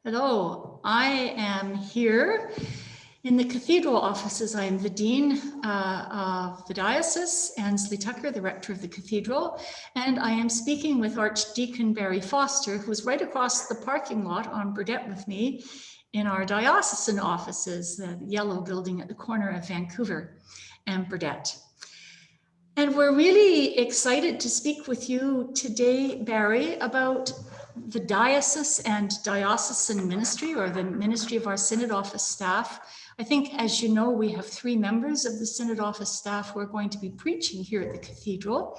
Hello, I am here in the Cathedral offices. I am the Dean of the Diocese, Ansley Tucker, the Rector of the Cathedral, and I am speaking with Archdeacon Barry Foster, who's right across the parking lot on Burdett with me in our diocesan offices, the yellow building at the corner of Vancouver and Burdett. And we're really excited to speak with you today, Barry, about the diocese and diocesan ministry, or the ministry of our Synod Office staff. I think, as you know, we have 3 members of the Synod Office staff who are going to be preaching here at the Cathedral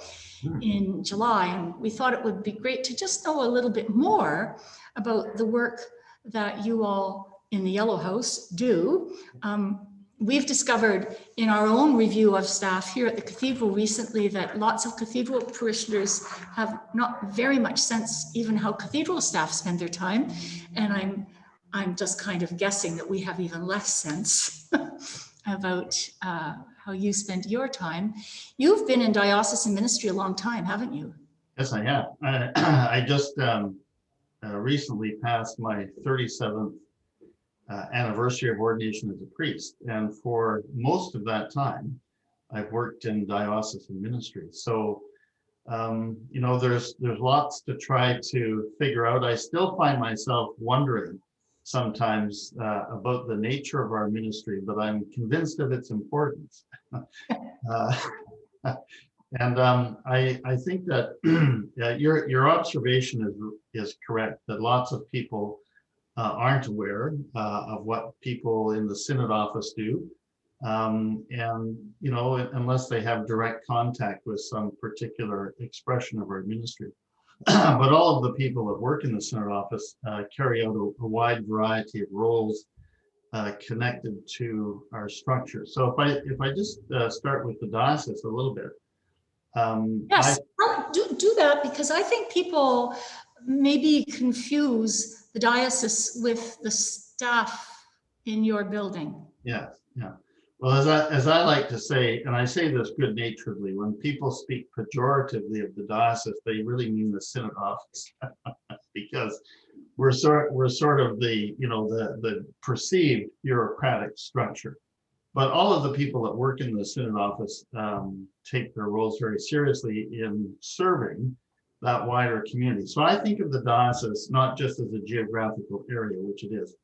in July. And we thought it would be great to just know a little bit more about the work that you all in the Yellow House do. We've discovered in our own review of staff here at the Cathedral recently that lots of Cathedral parishioners have not very much sense even how Cathedral staff spend their time. And I'm just kind of guessing that we have even less sense about how you spend your time. You've been in diocesan ministry a long time, haven't you? Yes, I have. I just recently passed my 37th anniversary of ordination as a priest, and for most of that time I've worked in diocesan ministry. So you know, there's lots to try to figure out. I still find myself wondering sometimes about the nature of our ministry, but I'm convinced of its importance. And I think that your observation is correct, that lots of people aren't aware of what people in the Synod Office do. And, you know, unless they have direct contact with some particular expression of our ministry. But all of the people that work in the Synod Office carry out a wide variety of roles connected to our structure. So if I just start with the diocese a little bit. Yes, do that, because I think people maybe confuse the diocese with the staff in your building. Yeah, yeah. Well, as I like to say, and I say this good-naturedly, when people speak pejoratively of the diocese, they really mean the Synod Office, because we're sort of the, you know, the perceived bureaucratic structure. But all of the people that work in the Synod Office take their roles very seriously in serving that wider community. So I think of the diocese not just as a geographical area, which it is,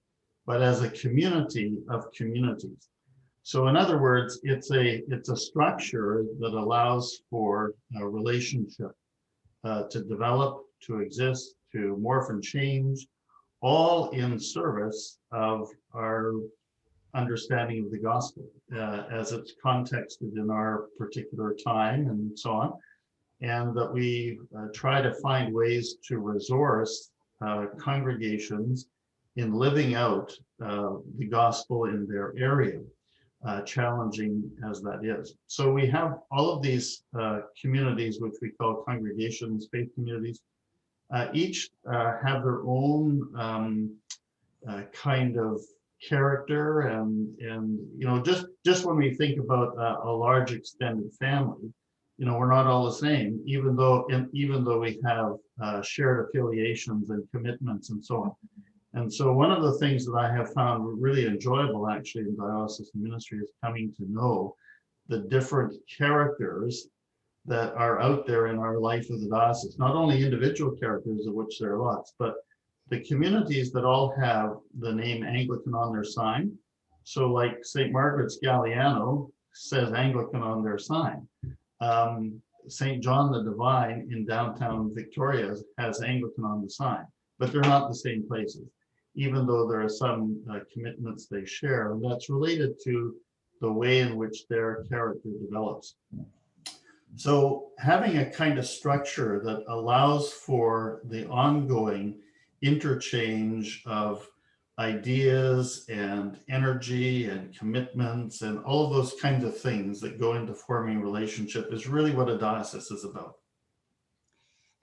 but as a community of communities. So in other words, it's a structure that allows for a relationship to develop, to exist, to morph and change, all in service of our understanding of the gospel as it's contexted in our particular time and so on. And that we try to find ways to resource congregations in living out the gospel in their area, challenging as that is. So we have all of these communities, which we call congregations, faith communities, each have their own kind of character, and you know, just when we think about a large extended family, you know, we're not all the same, even though we have shared affiliations and commitments and so on. And so one of the things that I have found really enjoyable actually in diocesan ministry is coming to know the different characters that are out there in our life of the diocese, not only individual characters, of which there are lots, but the communities that all have the name Anglican on their sign. So like St. Margaret's Galliano says Anglican on their sign. St. John the Divine in downtown Victoria has Anglican on the sign, but they're not the same places, even though there are some commitments they share. And that's related to the way in which their character develops. So having a kind of structure that allows for the ongoing interchange of ideas and energy and commitments and all of those kinds of things that go into forming relationship is really what a diocese is about.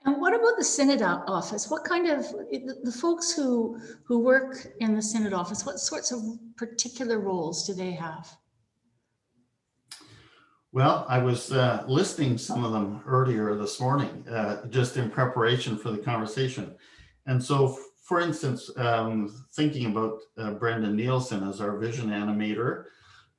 And what about the Synod Office? What kind of, the folks who work in the Synod Office, what sorts of particular roles do they have? Well, I was listing some of them earlier this morning, just in preparation for the conversation. And so for instance, thinking about Brendan Nielsen as our vision animator,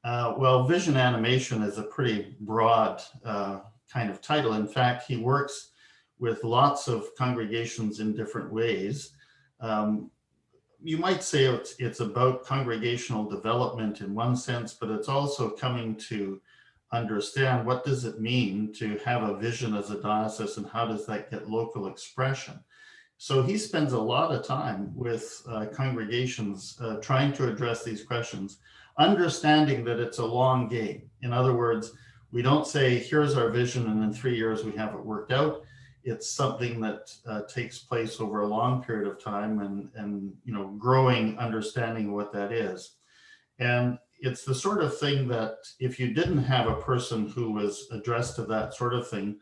well, vision animation is a pretty broad kind of title. In fact, he works with lots of congregations in different ways. You might say it's about congregational development in one sense, but it's also coming to understand what does it mean to have a vision as a diocese and how does that get local expression. So he spends a lot of time with congregations trying to address these questions, understanding that it's a long game. In other words, we don't say, here's our vision, and in 3 years we have it worked out. It's something that takes place over a long period of time and growing understanding of what that is. And it's the sort of thing that if you didn't have a person who was addressed to that sort of thing,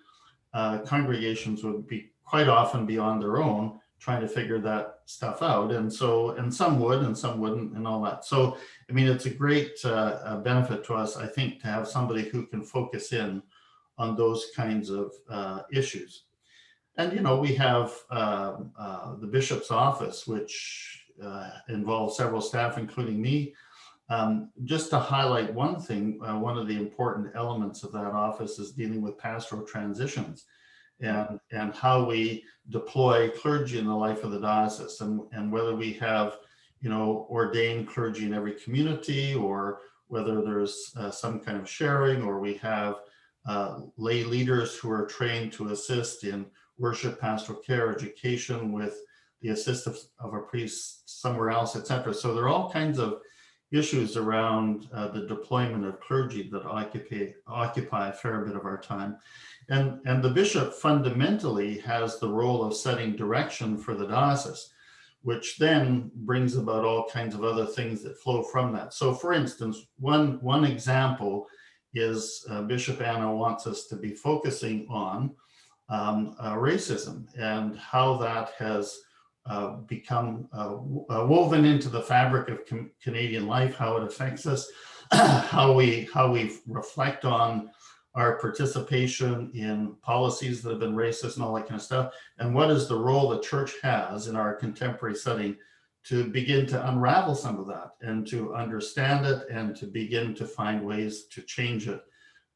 congregations would be quite often be on their own trying to figure that stuff out. And some would and some wouldn't and all that. So, I mean, it's a great benefit to us, I think, to have somebody who can focus in on those kinds of issues. And, we have the bishop's office, which involves several staff, including me. Just to highlight one thing, one of the important elements of that office is dealing with pastoral transitions and how we deploy clergy in the life of the diocese, and whether we have, ordained clergy in every community, or whether there's some kind of sharing, or we have lay leaders who are trained to assist in worship, pastoral care, education with the assistance of a priest somewhere else, etc. So there are all kinds of issues around the deployment of clergy that occupy a fair bit of our time. And the bishop fundamentally has the role of setting direction for the diocese, which then brings about all kinds of other things that flow from that. So for instance, one example is Bishop Anna wants us to be focusing on racism and how that has become woven into the fabric of Canadian life, how it affects us, how we reflect on our participation in policies that have been racist and all that kind of stuff, and what is the role the church has in our contemporary setting to begin to unravel some of that and to understand it and to begin to find ways to change it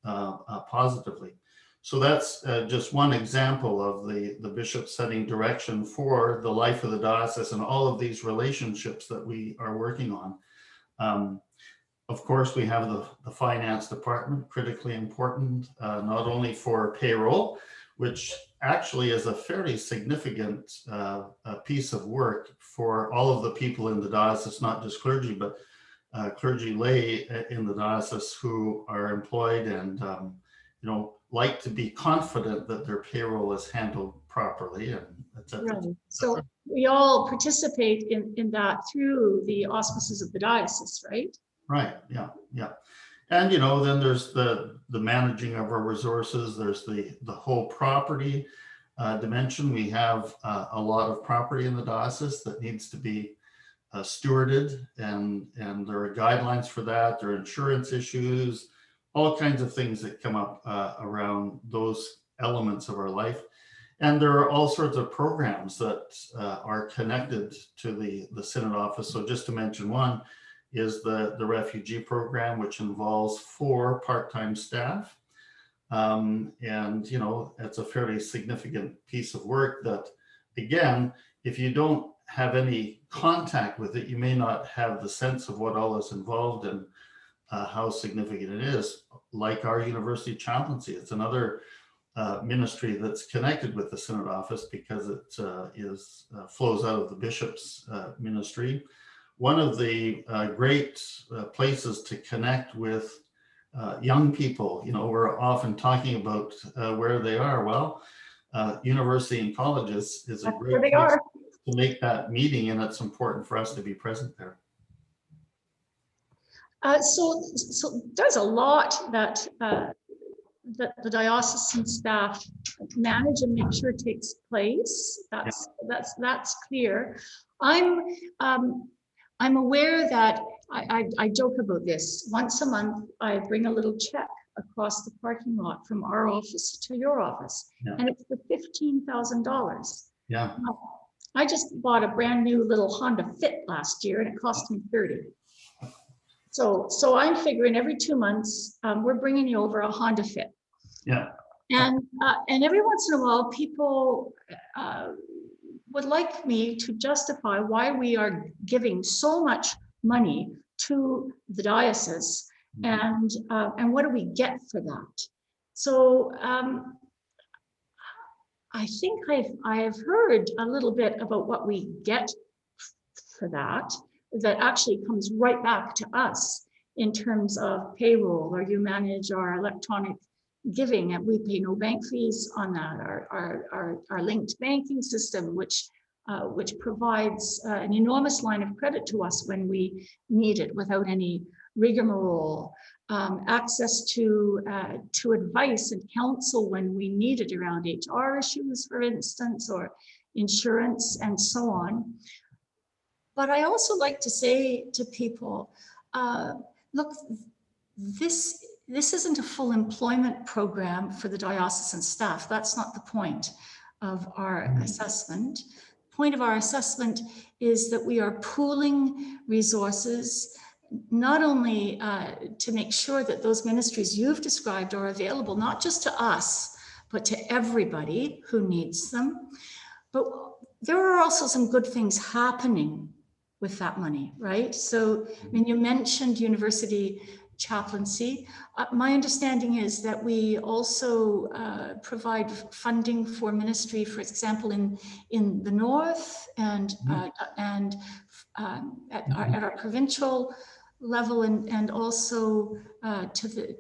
positively. So that's just one example of the bishop setting direction for the life of the diocese and all of these relationships that we are working on. Of course, we have the finance department, critically important, not only for payroll, which actually is a fairly significant piece of work for all of the people in the diocese, not just clergy, but clergy lay in the diocese who are employed and like to be confident that their payroll is handled properly, and etc. Right. So we all participate in that through the auspices of the diocese, right? Right. Yeah. And then there's the managing of our resources. There's the whole property dimension. We have a lot of property in the diocese that needs to be stewarded, and there are guidelines for that. There are insurance issues, all kinds of things that come up around those elements of our life. And there are all sorts of programs that are connected to the Synod Office. So just to mention one is the refugee program, which involves 4 part-time staff. And, it's a fairly significant piece of work that, again, if you don't have any contact with it, you may not have the sense of what all is involved and how significant it is. Like our university chaplaincy, it's another ministry that's connected with the Synod Office because it flows out of the bishop's ministry. One of the great places to connect with young people, we're often talking about where they are. Well, university and colleges is a great place to make that meeting, and it's important for us to be present there. So there's a lot that the diocesan staff manage and make sure takes place. That's clear. I'm aware that I joke about this. Once a month, I bring a little check across the parking lot from our office to your office, and it's for $15,000. Yeah. I just bought a brand new little Honda Fit last year and it cost me 30. So I'm figuring every 2 months, we're bringing you over a Honda Fit. Yeah. And every once in a while, people would like me to justify why we are giving so much money to the diocese, and what do we get for that? So I think I've heard a little bit about what we get for that actually comes right back to us in terms of payroll, or you manage our electronic giving, and we pay no bank fees on that. Our linked banking system, which provides an enormous line of credit to us when we need it without any rigmarole. Access to advice and counsel when we need it around HR issues, for instance, or insurance, and so on. But I also like to say to people, look, this isn't a full employment program for the diocesan staff. That's not the point of our assessment. The point of our assessment is that we are pooling resources, not only to make sure that those ministries you've described are available, not just to us, but to everybody who needs them. But there are also some good things happening with that money, right? So, I mean, you mentioned university chaplaincy. My understanding is that we also provide funding for ministry, for example, in the north, and at our provincial level, and also to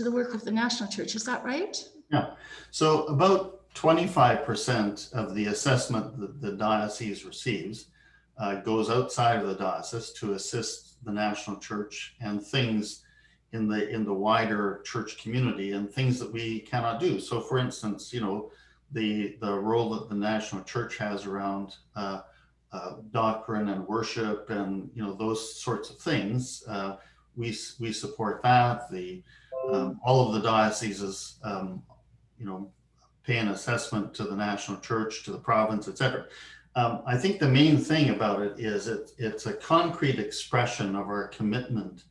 the work of the national church. Is that right? Yeah. So about 25% of the assessment that the diocese receives goes outside of the diocese to assist the national church and things in the wider church community, and things that we cannot do. So, for instance, you know, the role that the national church has around doctrine and worship, and you know, those sorts of things, we support that. All of the dioceses, you know, pay an assessment to the national church, to the province, etc. I think the main thing about it is it's a concrete expression of our commitment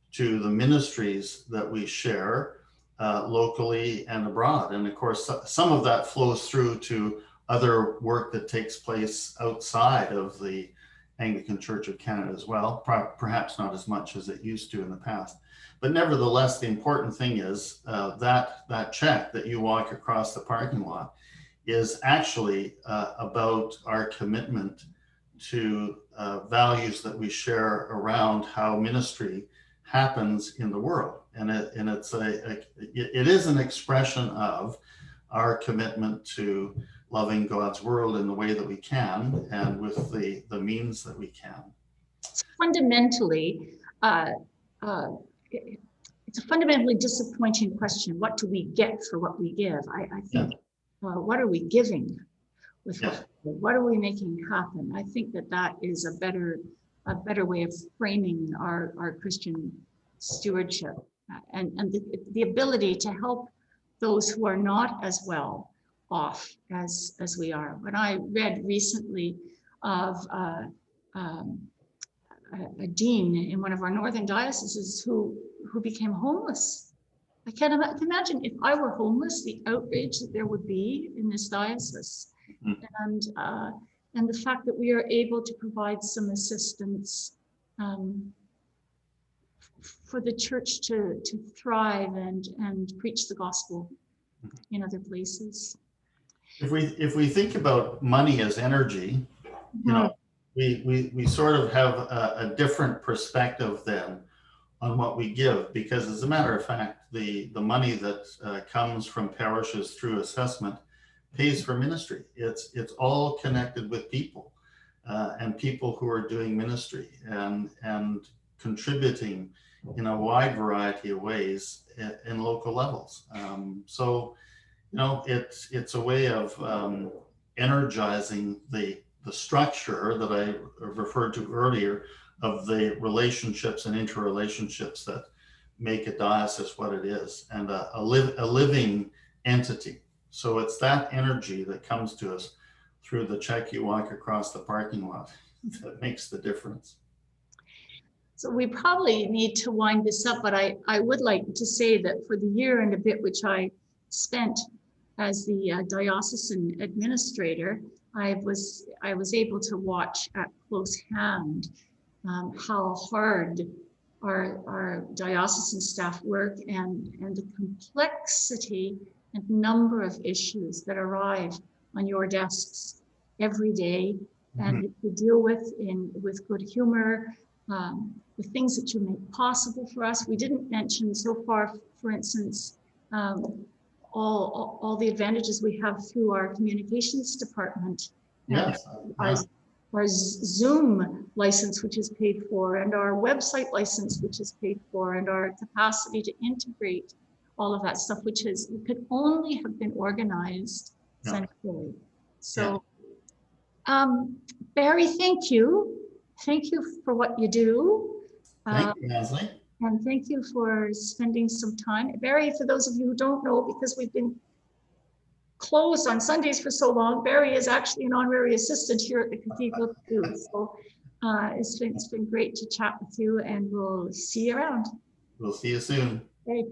to the ministries that we share locally and abroad. And of course, some of that flows through to other work that takes place outside of the Anglican Church of Canada as well, perhaps not as much as it used to in the past. But nevertheless, the important thing is that check that you walk across the parking lot is actually about our commitment to values that we share around how ministry happens in the world. And it is an expression of our commitment to loving God's world in the way that we can, and with the means that we can. Fundamentally, it's a fundamentally disappointing question. What do we get for what we give? I think, what are we giving with what are we making happen? I think that is a better way of framing our Christian stewardship, and the ability to help those who are not as well off as we are. When I read recently of a dean in one of our northern dioceses who became homeless. I can't imagine if I were homeless, the outrage that there would be in this diocese. Mm-hmm. And the fact that we are able to provide some assistance for the church to thrive and preach the gospel in other places. If we think about money as energy, you know, we sort of have a different perspective then on what we give, because as a matter of fact, the money that comes from parishes through assessment pays for ministry. It's all connected with people and people who are doing ministry and contributing in a wide variety of ways in local levels. So, you know, it's a way of energizing the structure that I referred to earlier of the relationships and interrelationships that make a diocese what it is, and a living entity. So it's that energy that comes to us through the check you walk across the parking lot that makes the difference. So we probably need to wind this up, but I would like to say that for the year and a bit which I spent as the diocesan administrator, I was able to watch at close hand how hard our diocesan staff work and the complexity and number of issues that arrive on your desks every day, and you deal with good humor, the things that you make possible for us. We didn't mention so far, for instance, all the advantages we have through our communications department. Yes. Our Zoom license, which is paid for, and our website license, which is paid for, and our capacity to integrate all of that stuff, which could only have been organized centrally. So, Barry, thank you. Thank you for what you do. Thank you, Ansley. And thank you for spending some time. Barry, for those of you who don't know, because we've been closed on Sundays for so long, Barry is actually an honorary assistant here at the Cathedral too. So it's been great to chat with you, and we'll see you around. We'll see you soon. Okay.